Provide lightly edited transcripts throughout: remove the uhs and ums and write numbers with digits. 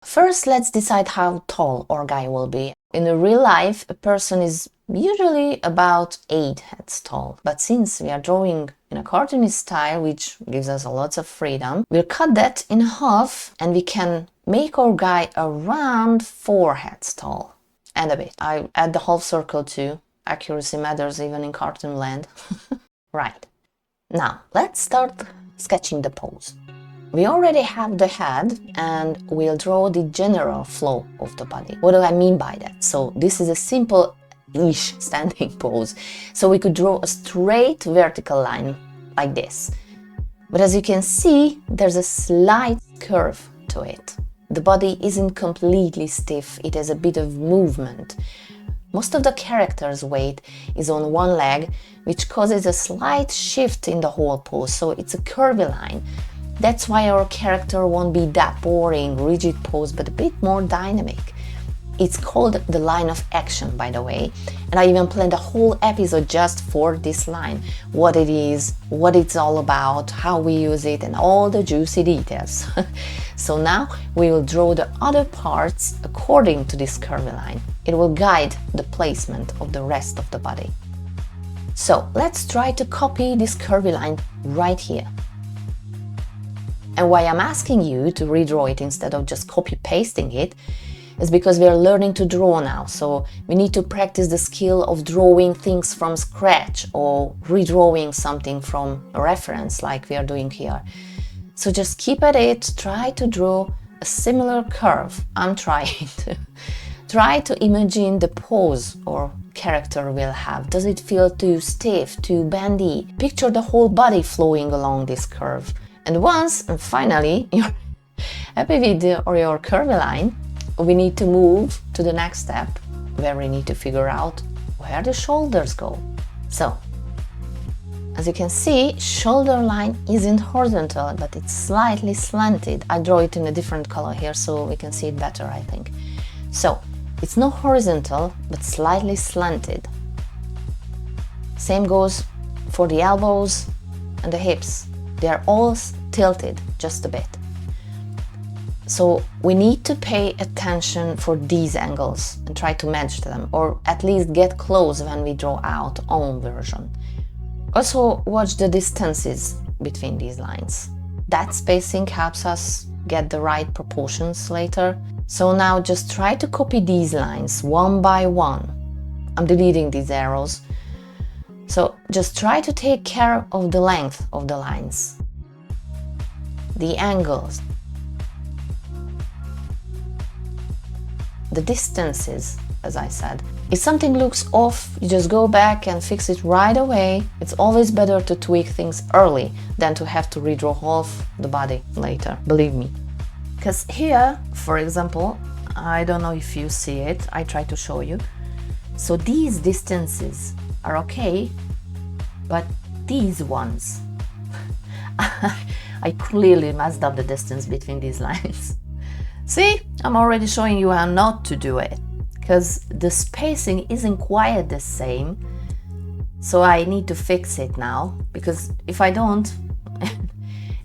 First, let's decide how tall our guy will be. In real life, a person is usually about 8 heads tall. But since we are drawing in a cartoony style, which gives us a lot of freedom, we'll cut that in half and we can make our guy around 4 heads tall. And a bit. I add the half circle too. Accuracy matters even in cartoon land. Right. Now, let's start sketching the pose. We already have the head and we'll draw the general flow of the body. What do I mean by that? So this is a simple-ish standing pose. So we could draw a straight vertical line like this. But as you can see, there's a slight curve to it. The body isn't completely stiff, it has a bit of movement. Most of the character's weight is on one leg, which causes a slight shift in the whole pose, so it's a curvy line. That's why our character won't be that boring, rigid pose, but a bit more dynamic. It's called the line of action, by the way, and I even planned a whole episode just for this line. What it is, what it's all about, how we use it, and all the juicy details. So now we will draw the other parts according to this curvy line. It will guide the placement of the rest of the body. So let's try to copy this curvy line right here. And why I'm asking you to redraw it instead of just copy-pasting it is because we are learning to draw now, so we need to practice the skill of drawing things from scratch or redrawing something from a reference like we are doing here. So just keep at it, try to draw a similar curve. I'm trying to. Try to imagine the pose or character will have. Does it feel too stiff, too bendy? Picture the whole body flowing along this curve. And once, and finally, you're happy with your curvy line, we need to move to the next step, where we need to figure out where the shoulders go. So, as you can see, shoulder line isn't horizontal, but it's slightly slanted. I draw it in a different color here so we can see it better, I think. So, it's not horizontal, but slightly slanted. Same goes for the elbows and the hips. They are all tilted just a bit. So we need to pay attention for these angles and try to match them, or at least get close when we draw out our own version. Also watch the distances between these lines. That spacing helps us get the right proportions later. So now just try to copy these lines one by one. I'm deleting these arrows. So just try to take care of the length of the lines, the angles, the distances, as I said. If something looks off, you just go back and fix it right away. It's always better to tweak things early than to have to redraw half the body later, believe me. Because here, for example, I don't know if you see it, I try to show you. So these distances are okay, but these ones, I clearly messed up the distance between these lines. See, I'm already showing you how not to do it, because the spacing isn't quite the same. So I need to fix it now, because if I don't,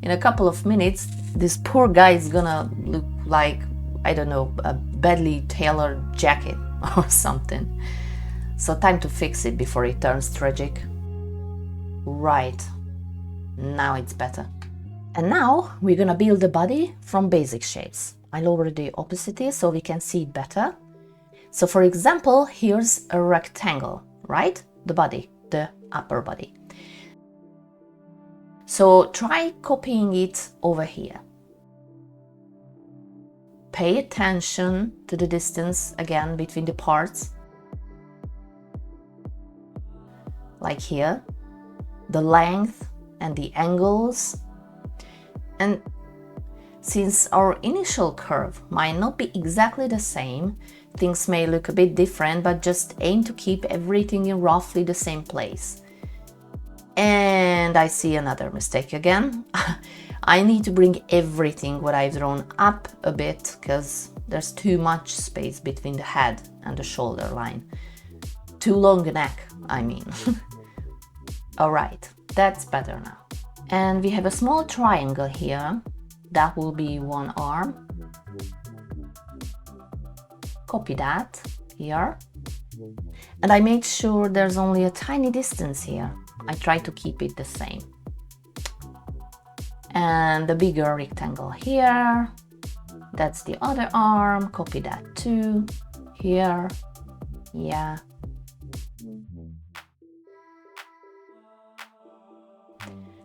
in a couple of minutes, this poor guy is gonna look like, I don't know, a badly tailored jacket or something. So time to fix it before it turns tragic. Right, now it's better. And now we're gonna build the body from basic shapes. I lowered the opacity so we can see it better. So for example, here's a rectangle, right? The body, the upper body. So try copying it over here. Pay attention to the distance again between the parts. Like here, the length and the angles. And since our initial curve might not be exactly the same, things may look a bit different, but just aim to keep everything in roughly the same place. And I see another mistake again. I need to bring everything what I've drawn up a bit, because there's too much space between the head and the shoulder line. Too long a neck, I mean. Alright, that's better now. And we have a small triangle here. That will be one arm. copy that here. And I make sure there's only a tiny distance here. I try to keep it the same. And the bigger rectangle here. That's the other arm. Copy that too. Here. Yeah.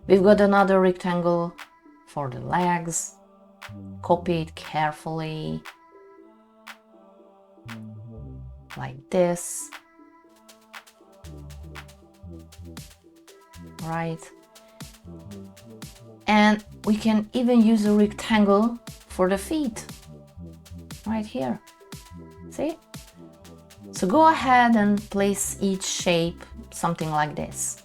We've got another rectangle for the legs. Copy it carefully. Like this. Right. And we can even use a rectangle for the feet. Right here. See? So go ahead and place each shape something like this.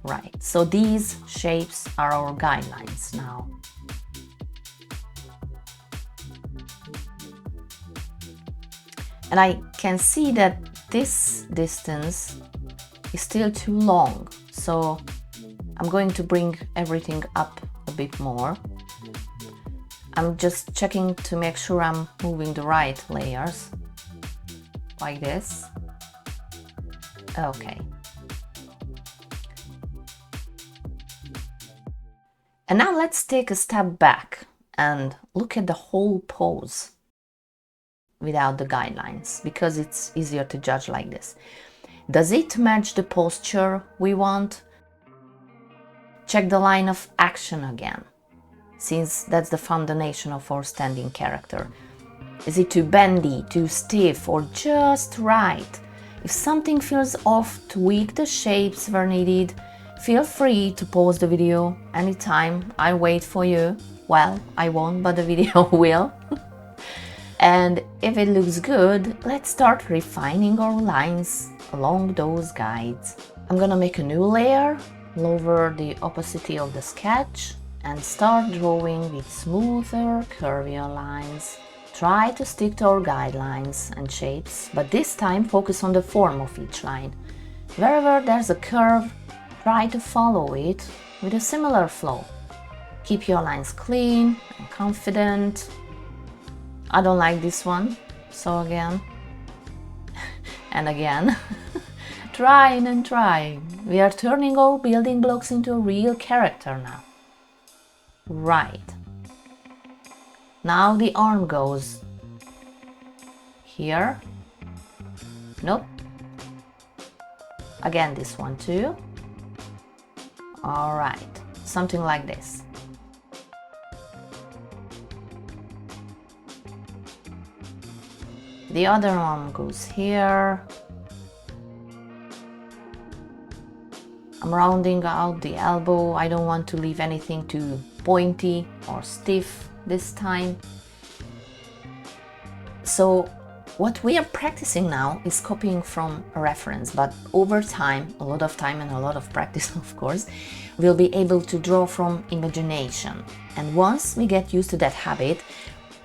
Right, so these shapes are our guidelines now. And I can see that this distance is still too long, so I'm going to bring everything up a bit more. I'm just checking to make sure I'm moving the right layers, like this. Okay. And now let's take a step back and look at the whole pose without the guidelines, because it's easier to judge like this. Does it match the posture we want? Check the line of action again, since that's the foundation of our standing character. Is it too bendy, too stiff, or just right? If something feels off, tweak the shapes where needed. Feel free to pause the video anytime. I wait for you. Well, I won't, but the video will. And if it looks good, let's start refining our lines along those guides. I'm gonna make a new layer, lower the opacity of the sketch, and start drawing with smoother, curvier lines. Try to stick to our guidelines and shapes, but this time focus on the form of each line. Wherever there's a curve, try to follow it with a similar flow. Keep your lines clean and confident. I don't like this one, so again and again. Trying and trying. We are turning our building blocks into a real character now. Right. Now the arm goes here. Nope. Again, this one too. All right, something like this. The other arm goes here. I'm rounding out the elbow. I don't want to leave anything too pointy or stiff this time. So what we are practicing now is copying from a reference, but over time, a lot of time and a lot of practice, of course, we'll be able to draw from imagination. And once we get used to that habit,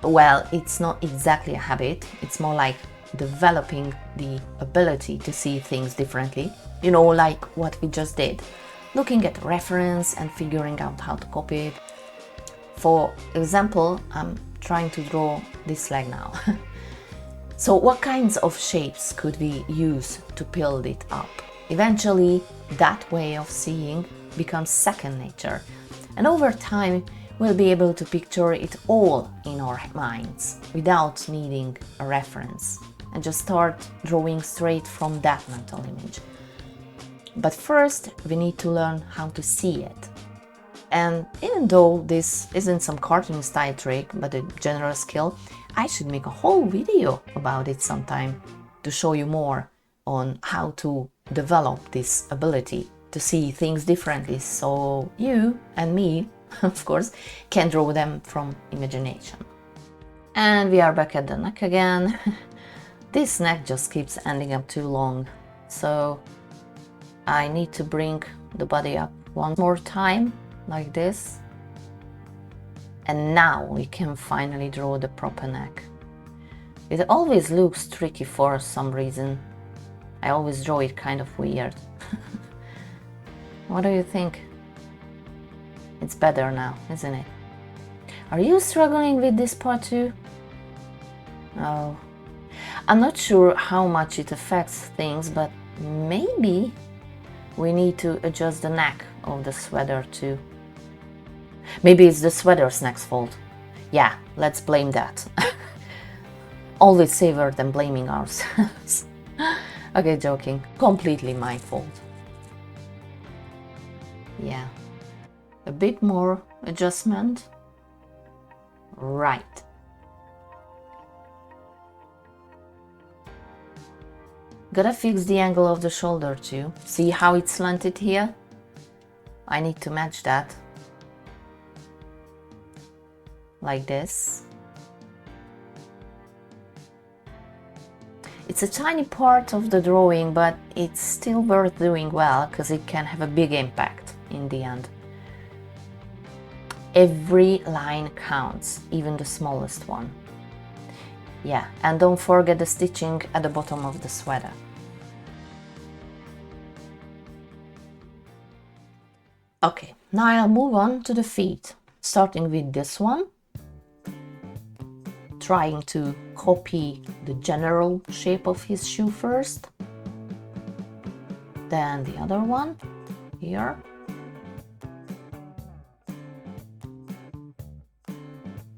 well, it's not exactly a habit, it's more like developing the ability to see things differently, you know, like what we just did, looking at reference and figuring out how to copy it. For example, I'm trying to draw this leg now. So what kinds of shapes could we use to build it up? Eventually, that way of seeing becomes second nature, and over time we'll be able to picture it all in our minds without needing a reference and just start drawing straight from that mental image. But first, we need to learn how to see it. And even though this isn't some cartoon style trick, but a general skill, I should make a whole video about it sometime to show you more on how to develop this ability to see things differently, so you and me, of course, can draw them from imagination. And we are back at the neck again. This neck just keeps ending up too long, so I need to bring the body up one more time, like this. And now we can finally draw the proper neck. It always looks tricky for some reason. I always draw it kind of weird. What do you think? It's better now, isn't it? Are you struggling with this part too? Oh, I'm not sure how much it affects things, but maybe we need to adjust the neck of the sweater too. Maybe it's the sweater's neck's fault. Yeah, let's blame that. Always safer than blaming ourselves. Okay, joking. Completely my fault. Yeah. A bit more adjustment. Right. Gotta fix the angle of the shoulder too. See how it's slanted here? I need to match that. Like this. It's a tiny part of the drawing, but it's still worth doing well because it can have a big impact in the end. Every line counts, even the smallest one. Yeah, and don't forget the stitching at the bottom of the sweater. Okay, now I'll move on to the feet, starting with this one. Trying to copy the general shape of his shoe first. Then the other one, here.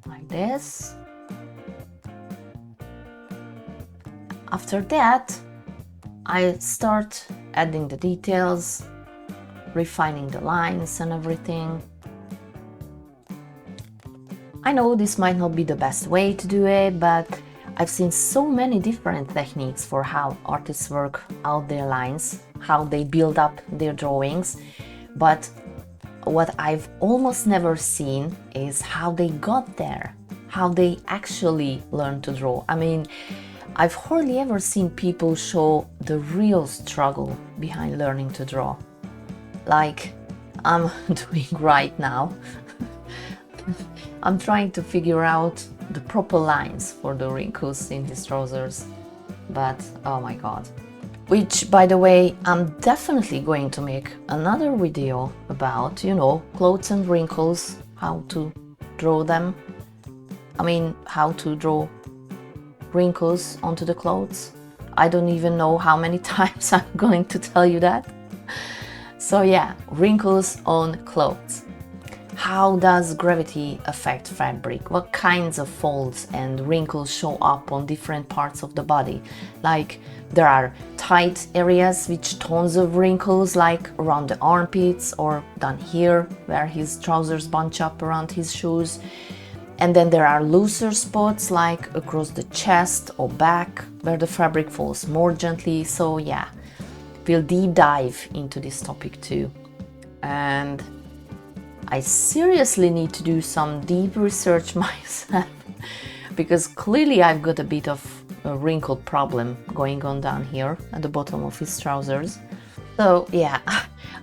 Like this. After that, I start adding the details, refining the lines and everything. I know this might not be the best way to do it, but I've seen so many different techniques for how artists work out their lines, how they build up their drawings, but what I've almost never seen is how they got there, how they actually learned to draw. I mean, I've hardly ever seen people show the real struggle behind learning to draw, like I'm doing right now. I'm trying to figure out the proper lines for the wrinkles in his trousers, but oh my god. Which, by the way, I'm definitely going to make another video about, you know, clothes and wrinkles, how to draw them. I mean, how to draw wrinkles onto the clothes. I don't even know how many times I'm going to tell you that. So yeah, wrinkles on clothes. How does gravity affect fabric? What kinds of folds and wrinkles show up on different parts of the body? Like, there are tight areas with tons of wrinkles, like around the armpits or down here where his trousers bunch up around his shoes. And then there are looser spots like across the chest or back where the fabric falls more gently. So yeah, we'll deep dive into this topic too. And I seriously need to do some deep research myself because clearly I've got a bit of a wrinkle problem going on down here at the bottom of his trousers. So yeah,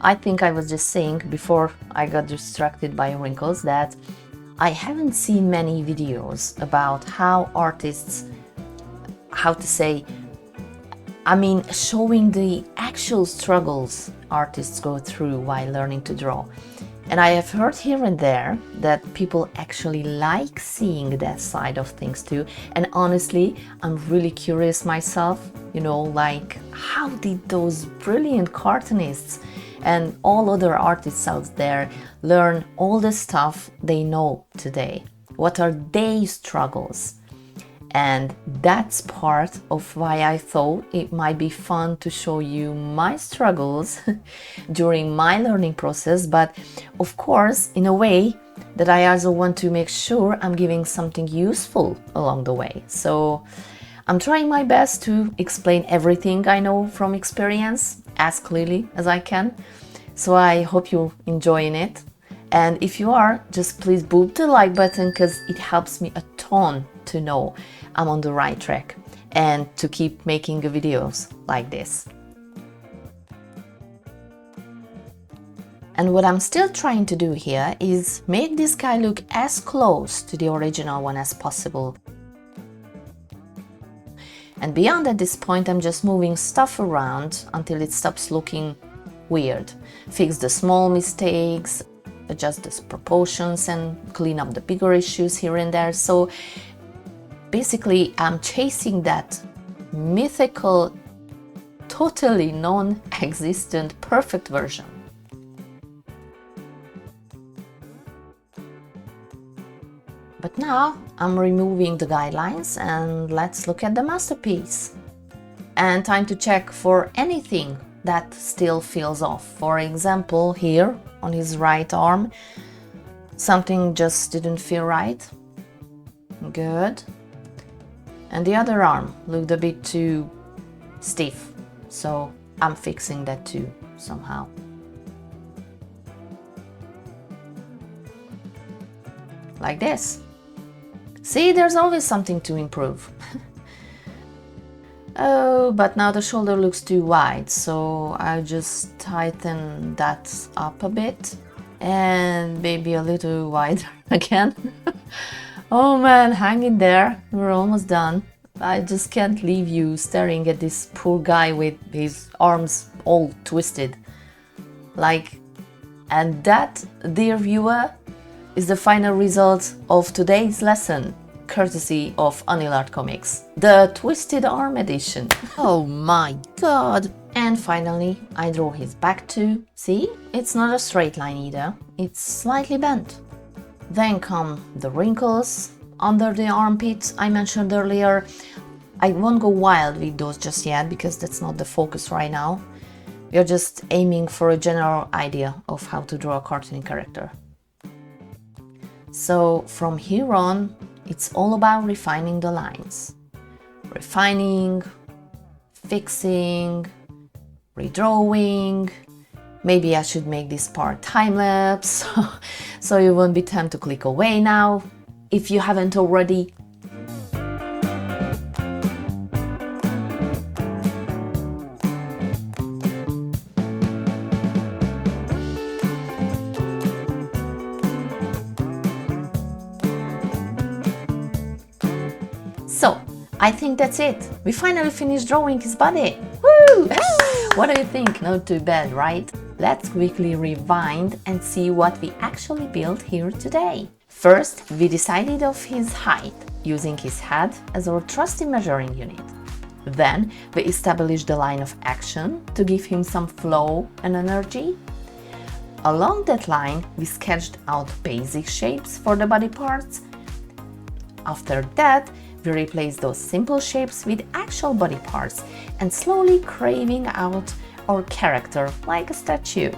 I think I was just saying before I got distracted by wrinkles that I haven't seen many videos about how artists, showing the actual struggles artists go through while learning to draw. And I have heard here and there that people actually like seeing that side of things too. And honestly, I'm really curious myself, you know, like how did those brilliant cartoonists and all other artists out there learn all the stuff they know today? What are their struggles? And that's part of why I thought it might be fun to show you my struggles during my learning process, but of course in a way that I also want to make sure I'm giving something useful along the way. So I'm trying my best to explain everything I know from experience as clearly as I can. So I hope you're enjoying it. And if you are, just please boop the like button because it helps me a ton to know I'm on the right track and to keep making videos like this. And what I'm still trying to do here is make this guy look as close to the original one as possible. And beyond at this point, I'm just moving stuff around until it stops looking weird. Fix the small mistakes, adjust the proportions and clean up the bigger issues here and there. So Basically, I'm chasing that mythical, totally non-existent perfect version. But now I'm removing the guidelines and let's look at the masterpiece. And time to check for anything that still feels off. For example, here on his right arm, something just didn't feel right. Good. And the other arm looked a bit too stiff, so I'm fixing that too somehow. Like this. See, there's always something to improve. Oh, but now the shoulder looks too wide, so I'll just tighten that up a bit and maybe a little wider again. Oh man, hang in there, we're almost done. I just can't leave you staring at this poor guy with his arms all twisted. And that, dear viewer, is the final result of today's lesson, courtesy of AnillArtComics, the Twisted Arm edition. Oh my god! And finally, I draw his back too. See? It's not a straight line either, it's slightly bent. Then come the wrinkles under the armpits I mentioned earlier. I won't go wild with those just yet because that's not the focus right now. We're just aiming for a general idea of how to draw a cartoony character. So from here on, it's all about refining the lines. Refining, fixing, redrawing. Maybe I should make this part time-lapse, so you won't be tempted to click away now, if you haven't already. So, I think that's it. We finally finished drawing his body. Woo! What do you think? Not too bad, right? Let's quickly rewind and see what we actually built here today. First, we decided of his height, using his head as our trusty measuring unit. Then, we established the line of action to give him some flow and energy. Along that line, we sketched out basic shapes for the body parts. After that, we replaced those simple shapes with actual body parts and slowly carving out our character like a statue.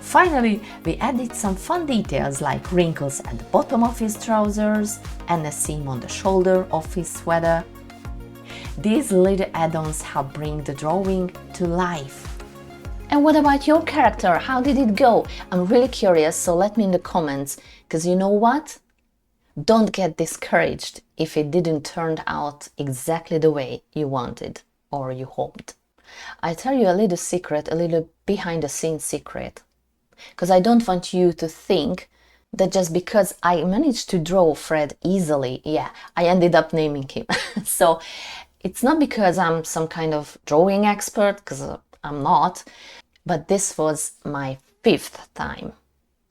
Finally, we added some fun details like wrinkles at the bottom of his trousers and a seam on the shoulder of his sweater. These little add-ons help bring the drawing to life. And what about your character? How did it go? I'm really curious, so let me in the comments, because you know what? Don't get discouraged if it didn't turn out exactly the way you wanted or you hoped. I'll tell you a little secret, a little behind-the-scenes secret, because I don't want you to think that just because I managed to draw Fred easily, yeah, I ended up naming him. So it's not because I'm some kind of drawing expert, because I'm not, but this was my 5th time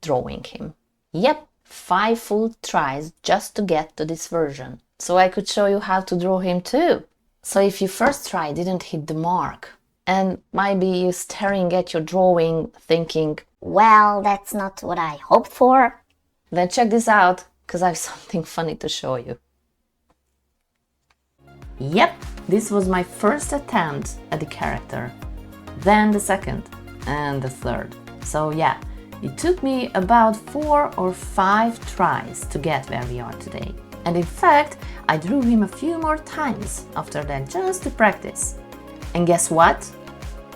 drawing him. Yep. 5 full tries just to get to this version, so I could show you how to draw him too. So if your first try didn't hit the mark, and maybe you're staring at your drawing thinking, well, that's not what I hoped for, then check this out, because I have something funny to show you. Yep, this was my first attempt at the character, then the second, and the third. So yeah, it took me about 4 or 5 tries to get where we are today. And in fact, I drew him a few more times after that just to practice. And guess what?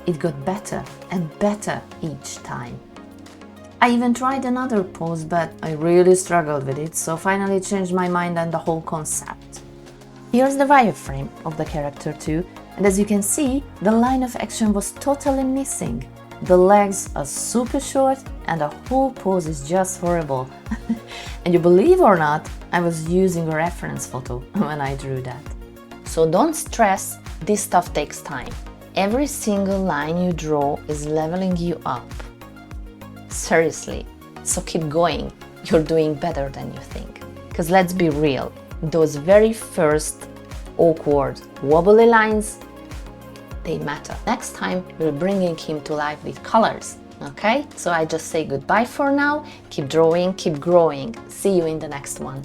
It got better and better each time. I even tried another pose, but I really struggled with it, so finally changed my mind on the whole concept. Here's the wireframe of the character too, and as you can see, the line of action was totally missing. The legs are super short and the whole pose is just horrible. And you believe or not, I was using a reference photo when I drew that. So don't stress, this stuff takes time. Every single line you draw is leveling you up. Seriously, so keep going, you're doing better than you think. Because let's be real, those very first awkward, wobbly lines, they matter. Next time, we're bringing him to life with colors. Okay, so I just say goodbye for now. Keep drawing, keep growing. See you in the next one.